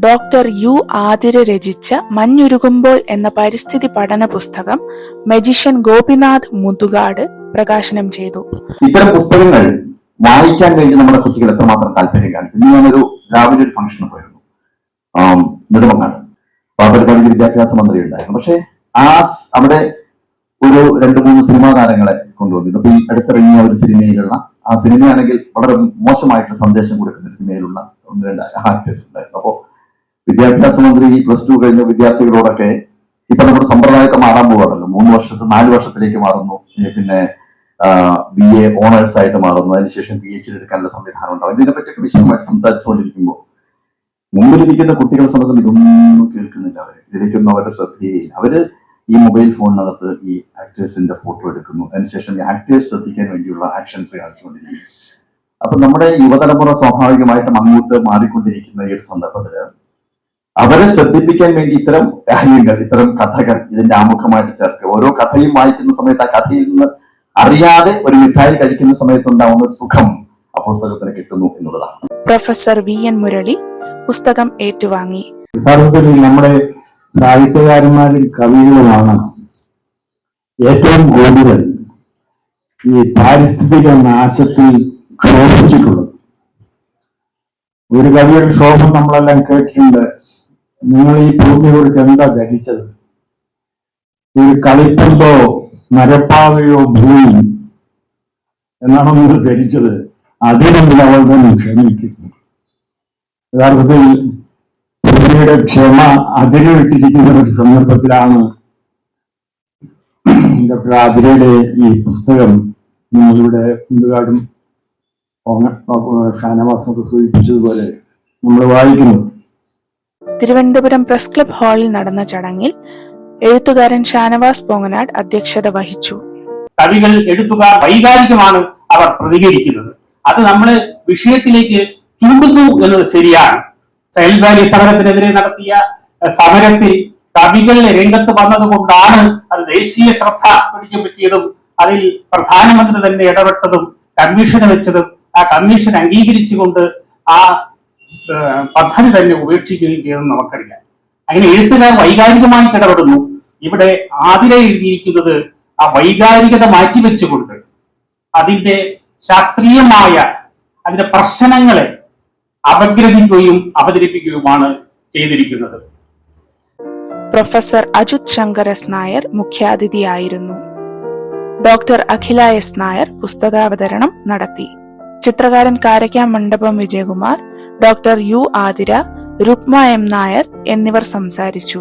Doctor U Athira രചിച്ച മഞ്ഞുരുകുമ്പോൾ എന്ന പരിസ്ഥിതി പഠന പുസ്തകം മജീഷ്യൻ ഗോപിനാഥ് മുതുകാട് പ്രകാശനം ചെയ്തു. ഇത്തരം പുസ്തകങ്ങൾ വായിക്കാൻ വേണ്ടി നമ്മുടെ കുട്ടികൾ എത്രമാത്രം താല്പര്യം കാണിക്കും. ഞാനൊരു രാവിലെ ഒരു ഫംഗ്ഷന് പോയിരുന്നു, നെടുമങ്ങാട്. പാപ്പർക്കാട് വിദ്യാഭ്യാസ മന്ത്രി ഉണ്ടായിരുന്നു. പക്ഷെ അവിടെ ഒരു 2-3 സിനിമാ താരങ്ങളെ കൊണ്ടുവന്നു. ഇപ്പൊ ഈ അടുത്തിറങ്ങിയ ഒരു സിനിമയിലുള്ള ആ സിനിമയാണെങ്കിൽ വളരെ മോശമായിട്ട് സന്ദേശം കൊടുക്കുന്ന സിനിമയിലുള്ള 1-2 ആക്ടേഴ്സ് ഉണ്ടായിരുന്നു. അപ്പോ വിദ്യാഭ്യാസ മന്ത്രി +2 കഴിഞ്ഞ വിദ്യാർത്ഥികളോടൊക്കെ ഇപ്പൊ നമ്മുടെ സമ്പ്രദായമൊക്കെ മാറാൻ പോവാണല്ലോ. 4 വർഷത്തിലേക്ക് മാറുന്നു, പിന്നെ BA ഓണേഴ്സ് ആയിട്ട് മാറുന്നു, അതിനുശേഷം PhD എടുക്കാനുള്ള സംവിധാനം ഉണ്ടാവും. ഇതിനെപ്പറ്റിയൊക്കെ വിശദമായിട്ട് സംസാരിച്ചുകൊണ്ടിരിക്കുമ്പോൾ മുമ്പിലിരിക്കുന്ന കുട്ടികളെ സംബന്ധിച്ച് ഇതൊന്നും കേൾക്കുന്നില്ല. ഇതിലേക്കൊന്നും അവരുടെ ശ്രദ്ധയില്ല. അവര് ഈ മൊബൈൽ ഫോണിനകത്ത് ഈ ആക്ടേഴ്സിന്റെ ഫോട്ടോ എടുക്കുന്നു, അതിനുശേഷം ഈ ആക്ടേഴ്സ് ശ്രദ്ധിക്കാൻ വേണ്ടിയുള്ള ആക്ഷൻസ് കാണിച്ചുകൊണ്ടിരിക്കുന്നു. അപ്പൊ നമ്മുടെ യുവതലമുറ സ്വാഭാവികമായിട്ടും അങ്ങോട്ട് മാറിക്കൊണ്ടിരിക്കുന്ന ഈ ഒരു സന്ദർഭത്തില് അവരെ ശ്രദ്ധിപ്പിക്കാൻ വേണ്ടി ഇത്തരം കാര്യങ്ങൾ, ഇത്തരം കഥകൾ ഇതിന്റെ ആമുഖമായിട്ട് ചേർക്കുക. ഓരോ കഥയും വായിക്കുന്ന സമയത്ത് ആ കഥയിൽ നിന്ന് അറിയാതെ ഒരു മിഠായി കഴിക്കുന്ന സമയത്ത് ഉണ്ടാവുന്ന ഒരു സുഖം ആ പുസ്തകത്തിന് കിട്ടുന്നു എന്നുള്ളതാണ്. പ്രൊഫസർ VN മുരളി പുസ്തകം ഏറ്റുവാങ്ങി. നമ്മുടെ സാഹിത്യകാരന്മാരിൽ കവികളുമാണ് ഏറ്റവും കൂടുതൽ ഈ പാരിസ്ഥിതിക നാശത്തിൽ ക്ഷോഭിച്ചിട്ടുള്ളത്. ഒരു കവിയുടെ ക്ഷോഭം നമ്മളെല്ലാം കേട്ടിട്ടുണ്ട്. നിങ്ങൾ ഈ ഭൂമിയെ കുറിച്ച് എന്താ ധരിച്ചത്? ഒരു കളിപ്പന്തോ മരപ്പാവയോ ഭൂമി എന്നാണോ നിങ്ങൾ ധരിച്ചത്? അതിനെങ്കിൽ അവൾ തന്നെ ക്ഷമിക്കും. യഥാർത്ഥത്തിൽ ഭൂമിയുടെ ക്ഷമ അതിരുവിട്ടിരിക്കുന്ന ഒരു സന്ദർഭത്തിലാണ് ഡോക്ടർ ആതിരയുടെ ഈ പുസ്തകം നമ്മളിവിടെ മുതുകാടും ഷാനവാസൊക്കെ സൂചിപ്പിച്ചതുപോലെ നമ്മൾ വായിക്കുന്നു. തിരുവനന്തപുരം പ്രസ് ക്ലബ് ഹാളിൽ നടന്ന ചടങ്ങിൽ എഴുത്തുകാരൻ ഷാനവാസ് പോങ്ങനാട് അധ്യക്ഷത വഹിച്ചു. കവികൾ, എഴുത്തുകാർ വൈകാരികമാണ് അവർ പ്രതികരിക്കുന്നത്. അത് നമ്മൾ വിഷയത്തിലേക്ക് ചൂണ്ടുന്നു എന്നത് ശരിയാണ്. സൈൽ വാലി സമരത്തിനെതിരെ നടത്തിയ സമരത്തിൽ കവികൾ രംഗത്ത് വന്നതുകൊണ്ടാണ് അത് ദേശീയ ശ്രദ്ധ പിടിച്ചു പറ്റിയതും അതിൽ പ്രധാനമന്ത്രി തന്നെ ഇടപെട്ടതും കമ്മീഷനെ വെച്ചതും ആ കമ്മീഷൻ അംഗീകരിച്ചുകൊണ്ട് ആ പദ്ധതി തന്നെ ഉപേക്ഷിക്കുകയും ചെയ്തെന്ന് നമുക്കറിയാം. അങ്ങനെ എഴുത്തുകാർ വൈകാരികമായിട്ട് ഇടപെടുന്നു. ഇവിടെ ആതിര എഴുതിയിരിക്കുന്നത് ആ വൈകാരികത മാറ്റിവെച്ചുകൊണ്ട് അതിന്റെ ശാസ്ത്രീയമായ അതിന്റെ പ്രശ്നങ്ങളെ അപഗ്രഥിക്കുകയും അവതരിപ്പിക്കുകയുമാണ് ചെയ്തിരിക്കുന്നത്. പ്രൊഫസർ അജിത് ശങ്കർ എസ് നായർ മുഖ്യാതിഥിയായിരുന്നു. ഡോക്ടർ അഖില എസ് നായർ പുസ്തകാവതരണം നടത്തി. ചിത്രകാരൻ Karakkam Mandapam Vijayakumar, doctor U Athira, Rukma M Nair എന്നിവർ സംസാരിച്ചു.